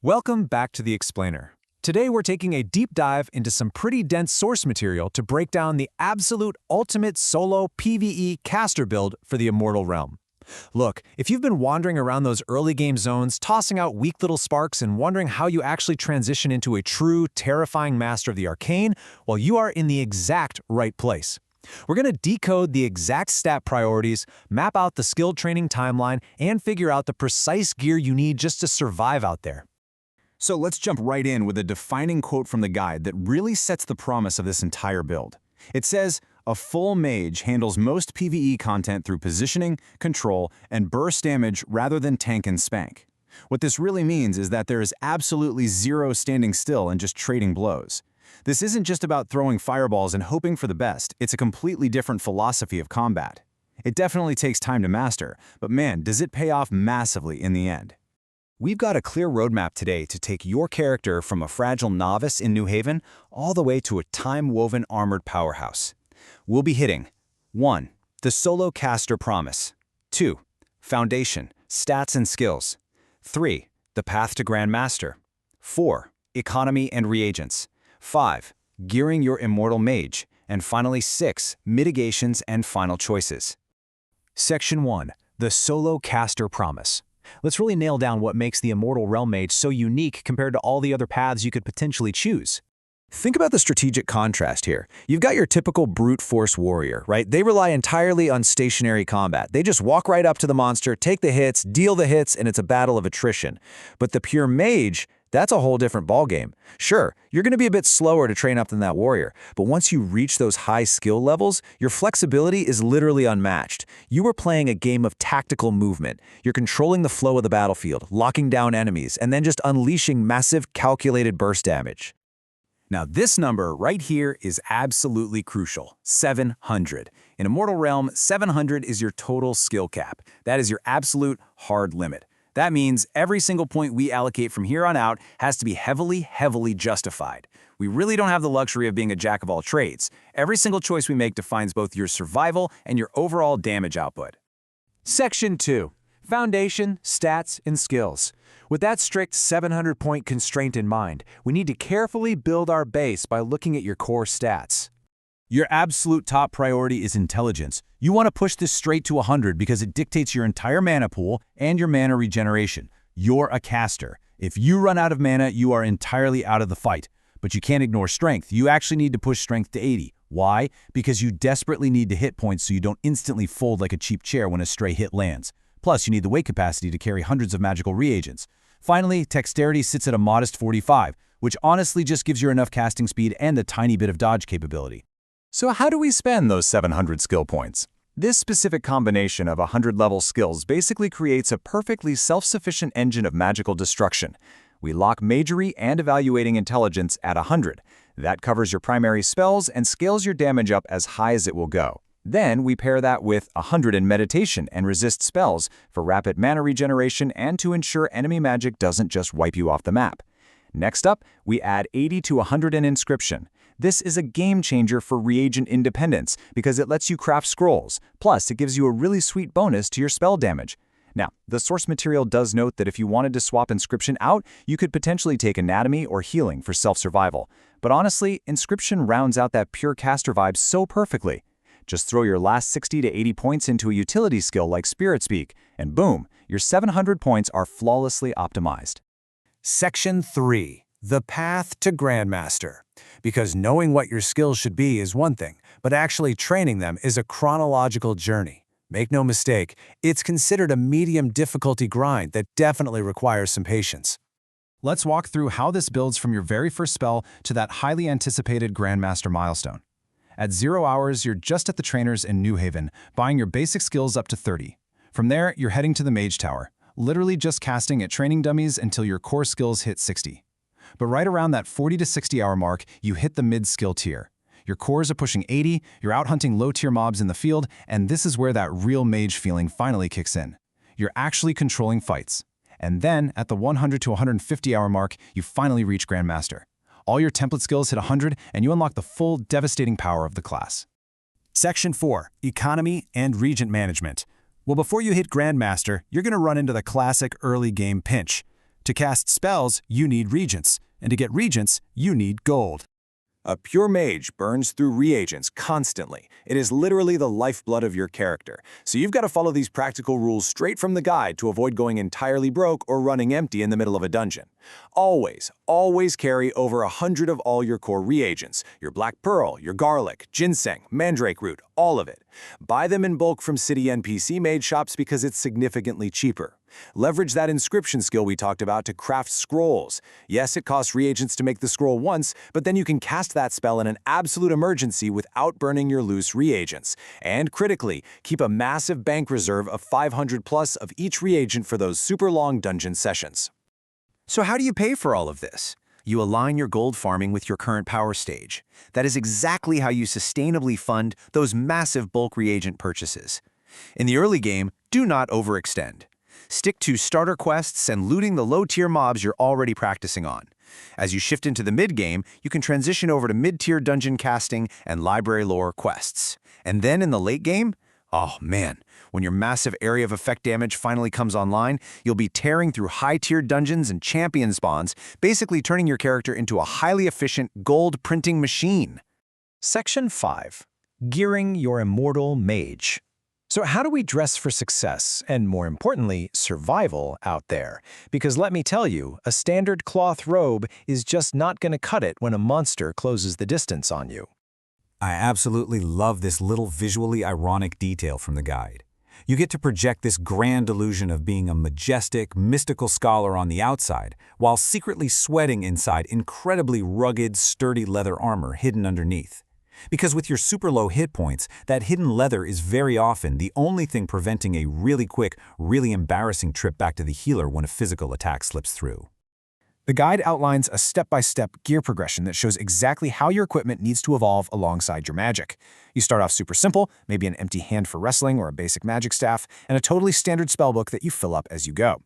Welcome back to the Explainer. Today we're taking a deep dive into some pretty dense source material to break down the absolute ultimate solo PvE caster build for the Immortal Realm. Look, if you've been wandering around those early game zones, tossing out weak little sparks and wondering how you actually transition into a true, terrifying master of the arcane, well, you are in the exact right place. We're going to decode the exact stat priorities, map out the skill training timeline, and figure out the precise gear you need just to survive out there. So let's jump right in with a defining quote from the guide that really sets the promise of this entire build. It says, "A full mage handles most PvE content through positioning, control, and burst damage rather than tank and spank." What this really means is that there is absolutely zero standing still and just trading blows. This isn't just about throwing fireballs and hoping for the best, it's a completely different philosophy of combat. It definitely takes time to master, but man, does it pay off massively in the end. We've got a clear roadmap today to take your character from a fragile novice in New Haven all the way to a time-woven armored powerhouse. We'll be hitting 1. The solo caster promise. 2. Foundation, stats and skills. 3. The path to Grandmaster. 4. Economy and reagents. 5. Gearing your immortal mage. And finally 6. Mitigations and final choices. Section 1. The solo caster promise. Let's really nail down what makes the Immortal Realm Mage so unique compared to all the other paths you could potentially choose. Think about the strategic contrast here. You've got your typical brute force warrior, right? They rely entirely on stationary combat. They just walk right up to the monster, take the hits, deal the hits, and it's a battle of attrition. But the pure mage, that's a whole different ballgame. Sure, you're going to be a bit slower to train up than that warrior, but once you reach those high skill levels, your flexibility is literally unmatched. You are playing a game of tactical movement. You're controlling the flow of the battlefield, locking down enemies, and then just unleashing massive calculated burst damage. Now this number right here is absolutely crucial, 700. In Immortal Realm, 700 is your total skill cap. That is your absolute hard limit. That means every single point we allocate from here on out has to be heavily justified. We really don't have the luxury of being a jack of all trades. Every single choice we make defines both your survival and your overall damage output. Section 2. Foundation, stats, and skills. With that strict 700-point constraint in mind, we need to carefully build our base by looking at your core stats. Your absolute top priority is intelligence. You want to push this straight to 100 because it dictates your entire mana pool and your mana regeneration. You're a caster. If you run out of mana, you are entirely out of the fight. But you can't ignore strength. You actually need to push strength to 80. Why? Because you desperately need the hit points so you don't instantly fold like a cheap chair when a stray hit lands. Plus, you need the weight capacity to carry hundreds of magical reagents. Finally, dexterity sits at a modest 45, which honestly just gives you enough casting speed and a tiny bit of dodge capability. So how do we spend those 700 skill points? This specific combination of 100-level skills basically creates a perfectly self-sufficient engine of magical destruction. We lock Magery and evaluating intelligence at 100. That covers your primary spells and scales your damage up as high as it will go. Then we pair that with 100 in meditation and resist spells for rapid mana regeneration and to ensure enemy magic doesn't just wipe you off the map. Next up, we add 80 to 100 in Inscription. This is a game changer for reagent independence because it lets you craft scrolls, plus it gives you a really sweet bonus to your spell damage. Now, the source material does note that if you wanted to swap Inscription out, you could potentially take Anatomy or Healing for self-survival. But honestly, Inscription rounds out that pure caster vibe so perfectly. Just throw your last 60 to 80 points into a utility skill like Spirit Speak, and boom, your 700 points are flawlessly optimized. Section 3. The path to Grandmaster. Because knowing what your skills should be is one thing, but actually training them is a chronological journey. Make no mistake, it's considered a medium difficulty grind that definitely requires some patience. Let's walk through how this builds from your very first spell to that highly anticipated Grandmaster milestone. At 0 hours, you're just at the trainers in New Haven, buying your basic skills up to 30. From there, you're heading to the Mage Tower, literally just casting at training dummies until your core skills hit 60. But right around that 40 to 60 hour mark, you hit the mid-skill tier. Your cores are pushing 80, you're out hunting low-tier mobs in the field, and this is where that real mage feeling finally kicks in. You're actually controlling fights. And then, at the 100 to 150 hour mark, you finally reach Grandmaster. All your template skills hit 100, and you unlock the full, devastating power of the class. Section 4. Economy and Reagent Management. Well, before you hit Grandmaster, you're going to run into the classic early game pinch. To cast spells, you need Regents, and to get Regents, you need gold. A pure mage burns through reagents constantly. It is literally the lifeblood of your character. So you've got to follow these practical rules straight from the guide to avoid going entirely broke or running empty in the middle of a dungeon. Always carry over 100 of all your core reagents. Your black pearl, your garlic, ginseng, mandrake root, all of it. Buy them in bulk from city NPC mage shops because it's significantly cheaper. Leverage that inscription skill we talked about to craft scrolls. Yes, it costs reagents to make the scroll once, but then you can cast that spell in an absolute emergency without burning your loose reagents. And critically, keep a massive bank reserve of 500 plus of each reagent for those super long dungeon sessions. So how do you pay for all of this? You align your gold farming with your current power stage. That is exactly how you sustainably fund those massive bulk reagent purchases. In the early game, do not overextend. Stick to starter quests and looting the low-tier mobs you're already practicing on. As you shift into the mid-game, you can transition over to mid-tier dungeon casting and library lore quests. And then in the late game, oh man, when your massive area of effect damage finally comes online, you'll be tearing through high-tier dungeons and champion spawns, basically turning your character into a highly efficient gold printing machine. Section 5. Gearing your immortal mage. So how do we dress for success, and more importantly, survival out there? Because let me tell you, a standard cloth robe is just not going to cut it when a monster closes the distance on you. I absolutely love this little visually ironic detail from the guide. You get to project this grand illusion of being a majestic, mystical scholar on the outside, while secretly sweating inside incredibly rugged, sturdy leather armor hidden underneath. Because with your super low hit points, that hidden leather is very often the only thing preventing a really quick, really embarrassing trip back to the healer when a physical attack slips through. The guide outlines a step-by-step gear progression that shows exactly how your equipment needs to evolve alongside your magic. You start off super simple, maybe an empty hand for wrestling or a basic magic staff, and a totally standard spellbook that you fill up as you go.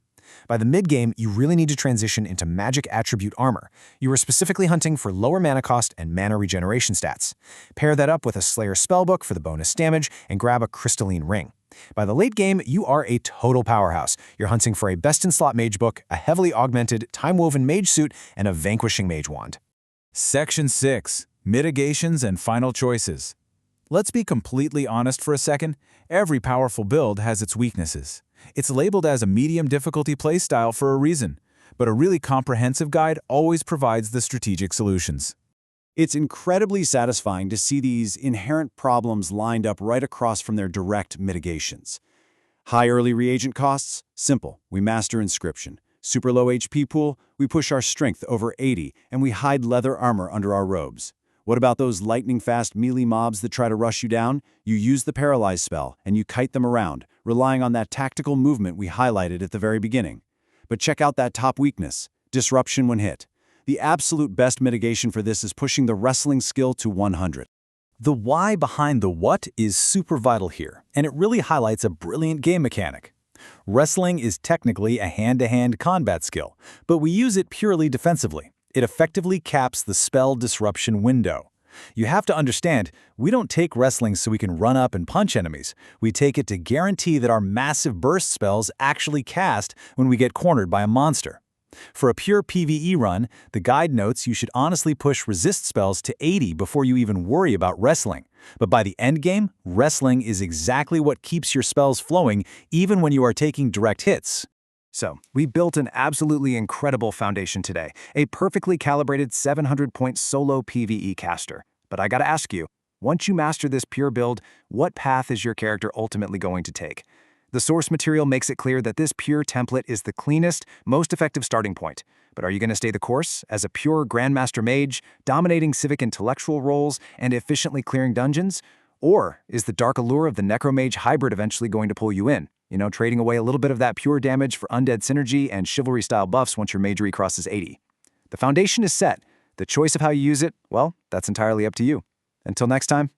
By the mid-game, you really need to transition into magic attribute armor. You are specifically hunting for lower mana cost and mana regeneration stats. Pair that up with a Slayer spellbook for the bonus damage and grab a crystalline ring. By the late game, you are a total powerhouse. You're hunting for a best-in-slot mage book, a heavily augmented, time-woven mage suit, and a vanquishing mage wand. Section 6. Mitigations and Final Choices. Let's be completely honest for a second. Every powerful build has its weaknesses. It's labeled as a medium difficulty playstyle for a reason, but a really comprehensive guide always provides the strategic solutions. It's incredibly satisfying to see these inherent problems lined up right across from their direct mitigations. High early reagent costs? Simple. We master Inscription. Super low HP pool? We push our strength over 80, and we hide leather armor under our robes. What about those lightning-fast melee mobs that try to rush you down? You use the Paralyze spell, and you kite them around, relying on that tactical movement we highlighted at the very beginning. But check out that top weakness, Disruption when hit. The absolute best mitigation for this is pushing the wrestling skill to 100. The why behind the what is super vital here, and it really highlights a brilliant game mechanic. Wrestling is technically a hand-to-hand combat skill, but we use it purely defensively. It effectively caps the spell disruption window. You have to understand, we don't take wrestling so we can run up and punch enemies. We take it to guarantee that our massive burst spells actually cast when we get cornered by a monster. For a pure PvE run, the guide notes you should honestly push resist spells to 80 before you even worry about wrestling. But by the end game, wrestling is exactly what keeps your spells flowing even when you are taking direct hits. So, we built an absolutely incredible foundation today, a perfectly calibrated 700-point solo PvE caster. But I gotta ask you, once you master this pure build, what path is your character ultimately going to take? The source material makes it clear that this pure template is the cleanest, most effective starting point. But are you gonna stay the course as a pure Grandmaster Mage, dominating civic intellectual roles and efficiently clearing dungeons? Or is the dark allure of the Necromage hybrid eventually going to pull you in? You know, trading away a little bit of that pure damage for undead synergy and chivalry-style buffs once your Magery crosses 80. The foundation is set. The choice of how you use it, well, that's entirely up to you. Until next time,